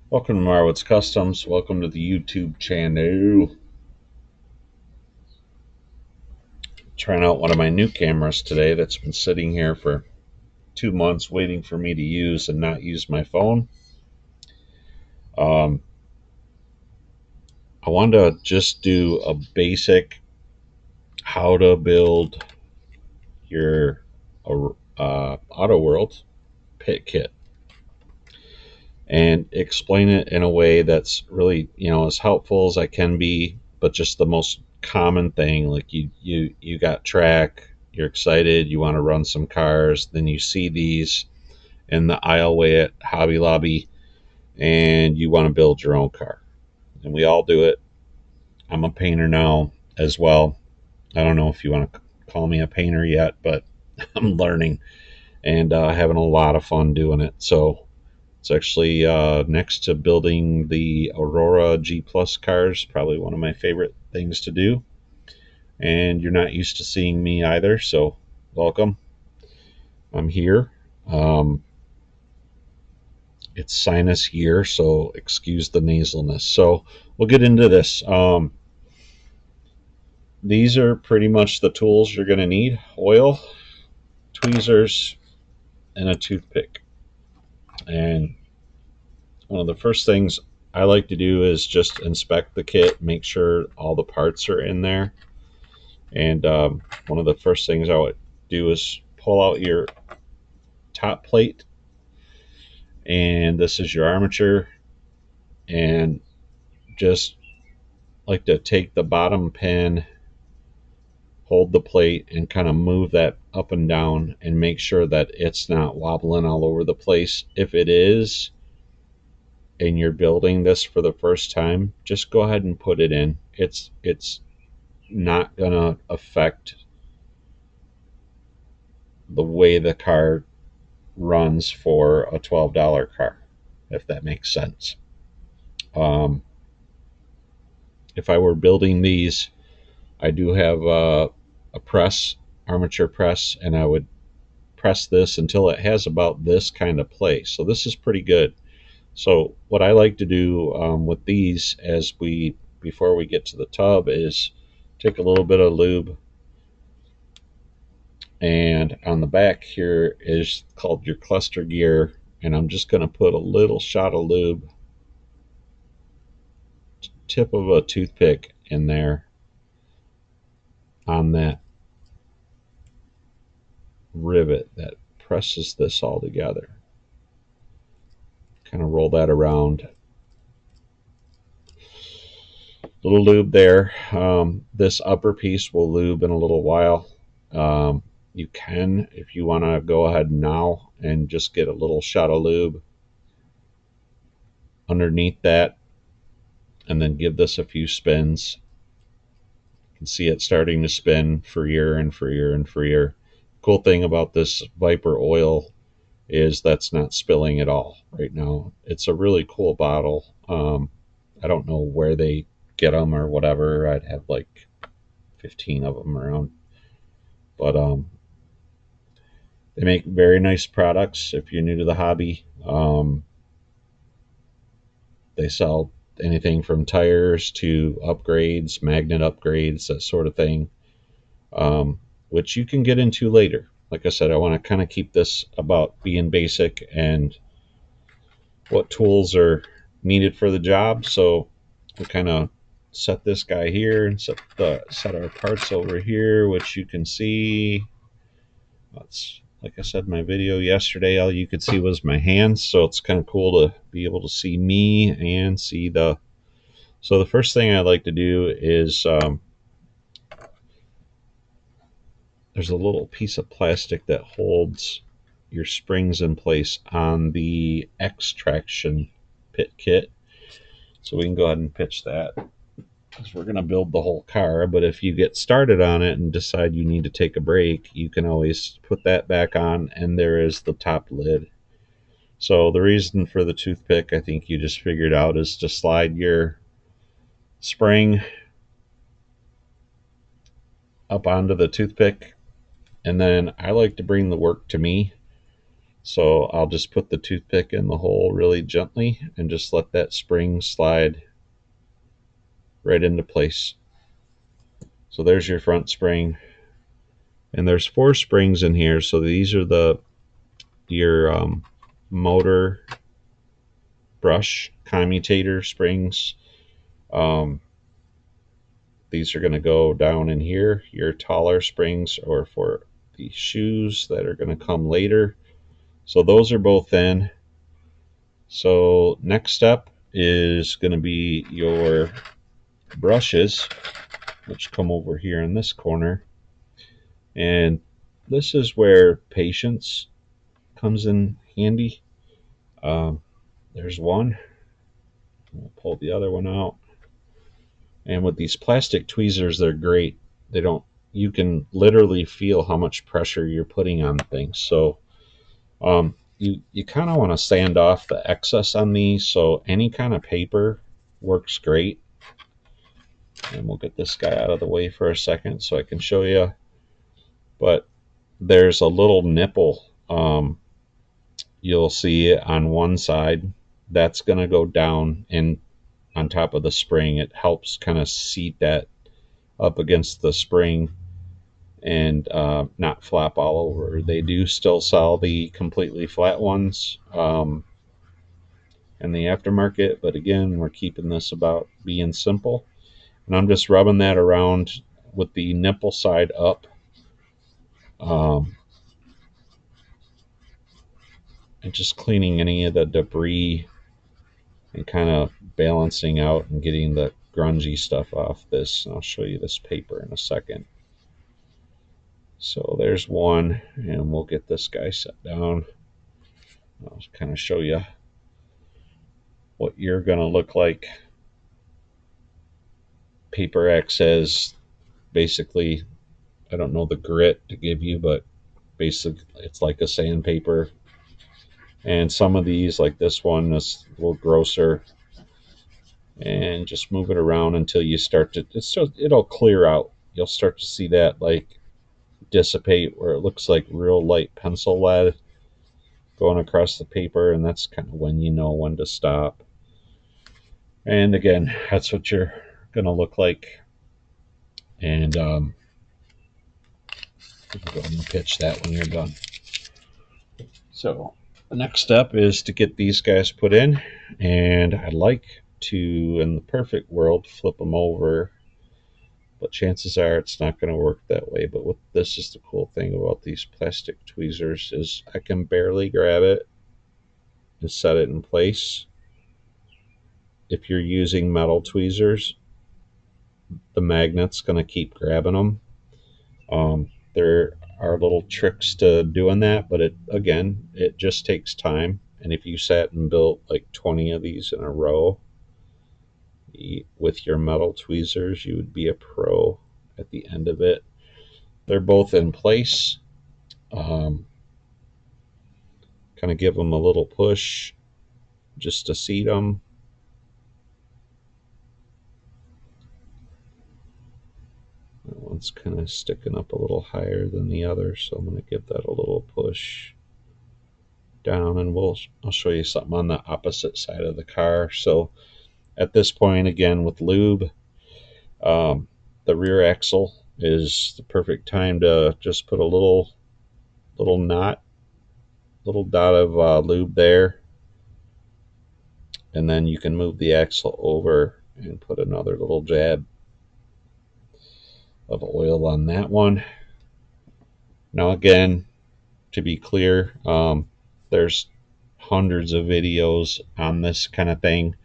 Welcome to Marwood's Customs. Welcome to the YouTube channel. Trying out one of my new cameras today that's been sitting here for 2 months waiting for me to use and not use my phone. Um, I wanted to just do a basic how to build your Auto World pit kit and explain it in a way that's really, as helpful as I can be, but just the most common thing. Like you got track, you're excited, you want to run some cars, then you see these in the aisleway at Hobby Lobby, and you want to build your own car. And we all do it. I'm a painter now as well. I don't know if you want to call me a painter yet, but I'm learning and having a lot of fun doing it. So it's actually next to building the Aurora G Plus cars, probably one of my favorite things to do. And you're not used to seeing me either, so welcome. I'm here. Um, it's sinus year, so excuse the nasalness. So we'll get into this. These are pretty much the tools you're going to need: oil, tweezers, and a toothpick. And one of the first things I like to do is just inspect the kit, make sure all the parts are in there. And one of the first things I would do is pull out your top plate, and this is your armature, and just like to take the bottom pin, hold the plate, and kind of move that up and down and make sure that it's not wobbling all over the place. If it is, and you're building this for the first time, just go ahead and put it in. It's not gonna affect the way the car runs for a $12 car, if that makes sense. Um, if I were building these, I do have a press, armature press, and I would press this until it has about this kind of play. So this is pretty good. So what I like to do with these, before we get to the tub, is take a little bit of lube, and on the back here is called your cluster gear, and I'm just going to put a little shot of lube, tip of a toothpick in there on that rivet that presses this all together. Kind of roll that around. Little lube there. This upper piece will lube in a little while. You can, if you want to, go ahead now and just get a little shot of lube underneath that, and then give this a few spins. You can see it starting to spin Fourier and Fourier and Fourier. Cool thing about this Viper oil is that's not spilling at all right now. It's a really cool bottle. I don't know where they get them or whatever. I'd have like 15 of them around. But they make very nice products if you're new to the hobby. They sell anything from tires to upgrades, magnet upgrades, that sort of thing, which you can get into later. Like I said, I want to kind of keep this about being basic and what tools are needed for the job. So we kind of set this guy here and set our parts over here, which you can see. That's, like I said in my video yesterday, all you could see was my hands, so it's kind of cool to be able to see me and see the. So the first thing I like to do is there's a little piece of plastic that holds your springs in place on the X-Traction pit kit. So we can go ahead and pitch that, because we're going to build the whole car. But if you get started on it and decide you need to take a break, you can always put that back on, and there is the top lid. So the reason for the toothpick, I think you just figured out, is to slide your spring up onto the toothpick. And then I like to bring the work to me. So I'll just put the toothpick in the hole really gently and just let that spring slide right into place. So there's your front spring. And there's 4 springs in here. So these are your motor brush commutator springs. These are going to go down in here. Your taller springs are for the shoes that are going to come later. So those are both in. So next step is going to be your brushes, which come over here in this corner. And this is where patience comes in handy. There's one. We'll pull the other one out. And with these plastic tweezers, they're great. They don't, you can literally feel how much pressure you're putting on things. So you kind of want to sand off the excess on these. So any kind of paper works great. And we'll get this guy out of the way for a second so I can show you. But there's a little nipple. You'll see it on one side. That's going to go down and on top of the spring. It helps kind of seat that up against the spring and not flop all over. They do still sell the completely flat ones in the aftermarket, but again, we're keeping this about being simple. And I'm just rubbing that around with the nipple side up. And just cleaning any of the debris and kind of balancing out and getting the grungy stuff off this. And I'll show you this paper in a second. So there's one, and we'll get this guy set down. I'll kind of show you what you're going to look like. Paper X has basically, I don't know the grit to give you, but basically it's like a sandpaper. And some of these, like this one, is a little grosser. And just move it around until you start to, it'll clear out. You'll start to see that like dissipate where it looks like real light pencil lead going across the paper, and that's kind of when you know when to stop. And again, that's what you're gonna look like. And go ahead and pitch that when you're done. So the next step is to get these guys put in, and I'd like to, in the perfect world, flip them over, but chances are it's not going to work that way. But what this is the cool thing about these plastic tweezers is I can barely grab it and set it in place. If you're using metal tweezers, the magnet's going to keep grabbing them. There are little tricks to doing that, but it just takes time. And if you sat and built like 20 of these in a row with your metal tweezers, you would be a pro at the end of it. They're both in place. Kind of give them a little push just to seat them. That one's kind of sticking up a little higher than the other, so I'm going to give that a little push down, and I'll show you something on the opposite side of the car. So at this point, again with lube, the rear axle is the perfect time to just put a little dot of lube there, and then you can move the axle over and put another little jab of oil on that one. Now again, to be clear, there's hundreds of videos on this kind of thing,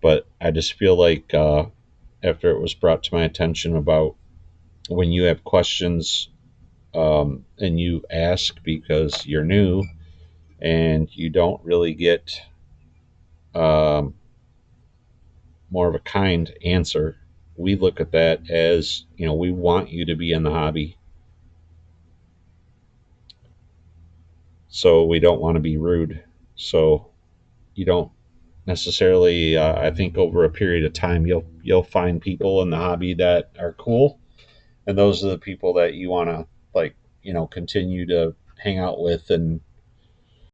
but I just feel like after it was brought to my attention about when you have questions and you ask because you're new and you don't really get more of a kind answer, we look at that as, we want you to be in the hobby. So we don't want to be rude. So you don't necessarily, I think over a period of time, you'll find people in the hobby that are cool. And those are the people that you want to continue to hang out with and